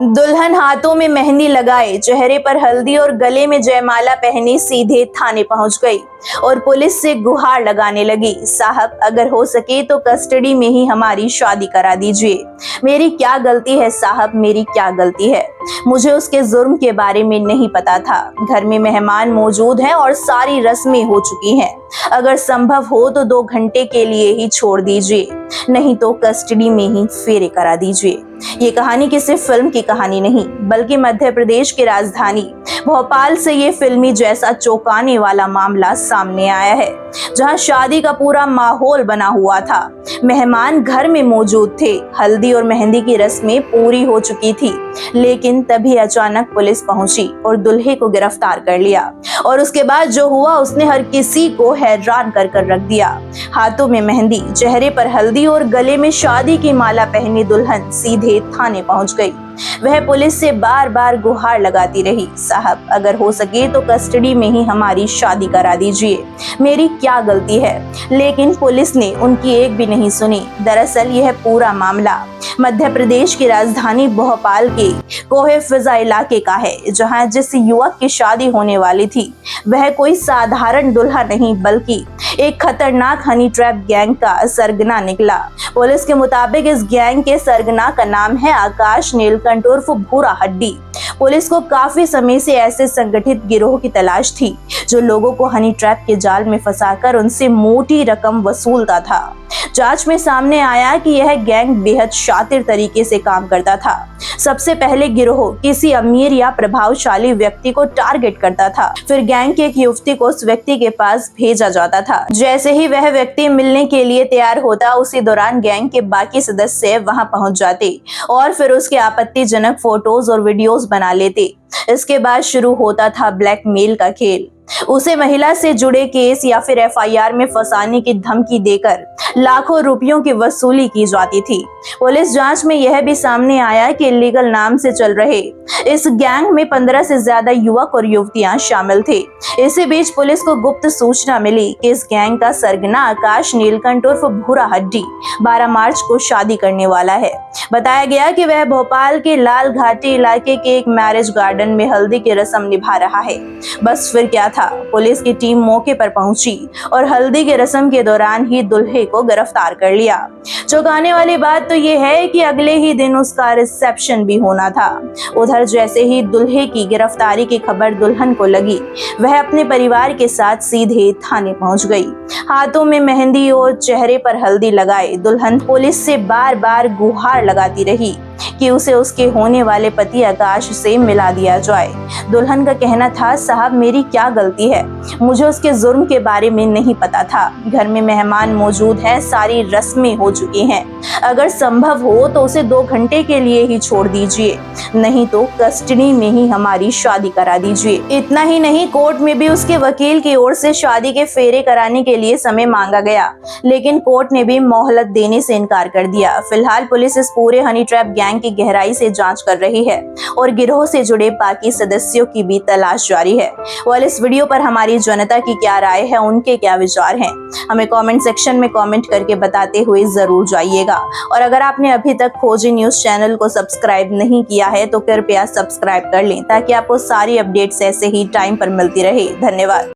दुल्हन हाथों में मेहंदी लगाए, चेहरे पर हल्दी और गले में जयमाला पहने सीधे थाने पहुंच गई और पुलिस से गुहार लगाने लगी। साहब, अगर हो सके तो कस्टडी में ही हमारी शादी करा दीजिए। मेरी क्या गलती है साहब, मेरी क्या गलती है? मुझे उसके जुर्म के बारे में नहीं पता था। घर में मेहमान मौजूद हैं और सारी रस्में हो चुकी हैं। अगर संभव हो तो 2 घंटे के लिए ही छोड़ दीजिए, नहीं तो कस्टडी में ही फेरे करा दीजिए। ये कहानी किसी फिल्म की कहानी नहीं, बल्कि मध्य प्रदेश की राजधानी भोपाल से ये फिल्मी जैसा चौंकाने वाला मामला सामने आया है, जहां शादी का पूरा माहौल बना हुआ था। मेहमान घर में मौजूद थे, हल्दी और मेहंदी की रस्में पूरी हो चुकी थी, लेकिन तभी अचानक पुलिस पहुंची और दूल्हे को गिरफ्तार कर लिया। और उसके बाद जो हुआ उसने हर किसी को हैरान कर रख दिया। हाथों में मेहंदी, चेहरे पर हल्दी और गले में शादी की माला पहनी दुल्हन सीधे थाने पहुंच गई। वह पुलिस से बार बार गुहार लगाती रही, साहब अगर हो सके तो कस्टडी में ही हमारी शादी करा दीजिए, मेरी क्या गलती है? लेकिन पुलिस ने उनकी एक भी नहीं सुनी। दरअसल यह पूरा मामला मध्य प्रदेश की राजधानी भोपाल के कोहे फिजा इलाके का है, जहां जिस युवक की शादी होने वाली थी वह कोई साधारण दूल्हा नहीं, बल्कि एक खतरनाक हनी ट्रैप गैंग का सरगना निकला। पुलिस के मुताबिक इस गैंग के सरगना का नाम है आकाश नीलकंठ उर्फ भूरा हड्डी। पुलिस को काफी समय से ऐसे संगठित गिरोह की तलाश थी जो लोगों को हनी ट्रैप के जाल में फंसाकर उनसे मोटी रकम वसूलता था। जांच में सामने आया कि यह गैंग बेहद शातिर तरीके से काम करता था। सबसे पहले गिरोह किसी अमीर या प्रभावशाली व्यक्ति को टारगेट करता था, फिर गैंग की एक युवती को उस व्यक्ति के पास भेजा जाता था। जैसे ही वह व्यक्ति मिलने के लिए तैयार होता, उसी दौरान गैंग के बाकी सदस्य वहां पहुंच जाते और फिर उसके आपत्तिजनक फोटोज और वीडियोस बना लेते। इसके बाद शुरू होता था ब्लैकमेल का खेल। उसे महिला से जुड़े केस या फिर एफआईआर में फंसाने की धमकी देकर लाखों रुपयों की वसूली की जाती थी। पुलिस जांच में यह भी सामने आया कि इलीगल नाम से चल रहे इस गैंग में 15 से ज्यादा युवक और युवतियां शामिल थे। इसी बीच पुलिस को गुप्त सूचना मिली कि इस गैंग का सरगना आकाश नीलकंठ उर्फ भूरा हड्डी 12 मार्च को शादी करने वाला है। बताया गया कि वह भोपाल के लाल घाटी इलाके के एक मैरिज गार्डन में हल्दी की रस्म निभा रहा है। बस फिर क्या था, पुलिस की टीम मौके पर पहुंची और हल्दी की रस्म के दौरान ही दूल्हे को गिरफ्तार कर लिया। चौंकाने वाली बात तो ये है कि अगले ही दिन उसका रिसेप्शन भी होना था। उधर जैसे ही दूल्हे की गिरफ्तारी की खबर दुल्हन को लगी, वह अपने परिवार के साथ सीधे थाने पहुंच गई। हाथों में मेहंदी और चेहरे पर हल्दी लगाए दुल्हन पुलिस से बार बार गुहार लगाती रही कि उसे उसके होने वाले पति आकाश से मिला दिया जाए। दुल्हन का कहना था, साहब मेरी क्या गलती है? मुझे उसके जुर्म के बारे में नहीं पता था। घर में मेहमान मौजूद हैं, सारी रस्में हो चुकी हैं। अगर संभव हो तो उसे 2 घंटे के लिए ही छोड़ दीजिए, नहीं तो कस्टडी में ही हमारी शादी करा दीजिए। इतना ही नहीं, कोर्ट में भी उसके वकील की ओर से शादी के फेरे कराने के लिए समय मांगा गया, लेकिन कोर्ट ने भी मोहलत देने से इनकार कर दिया। फिलहाल पुलिस इस पूरे हनी ट्रैप गैंग की गहराई से जांच कर रही है और गिरोह से जुड़े बाकी सदस्यों की भी तलाश जारी है। और इस वीडियो पर हमारी जनता की क्या राय है, उनके क्या विचार हैं, हमें कमेंट सेक्शन में कमेंट करके बताते हुए जरूर जाइएगा। और अगर आपने अभी तक खोजी न्यूज चैनल को सब्सक्राइब नहीं किया है तो कृपया सब्सक्राइब कर लें, ताकि आपको सारी अपडेट्स ऐसे ही टाइम पर मिलती रहे। धन्यवाद।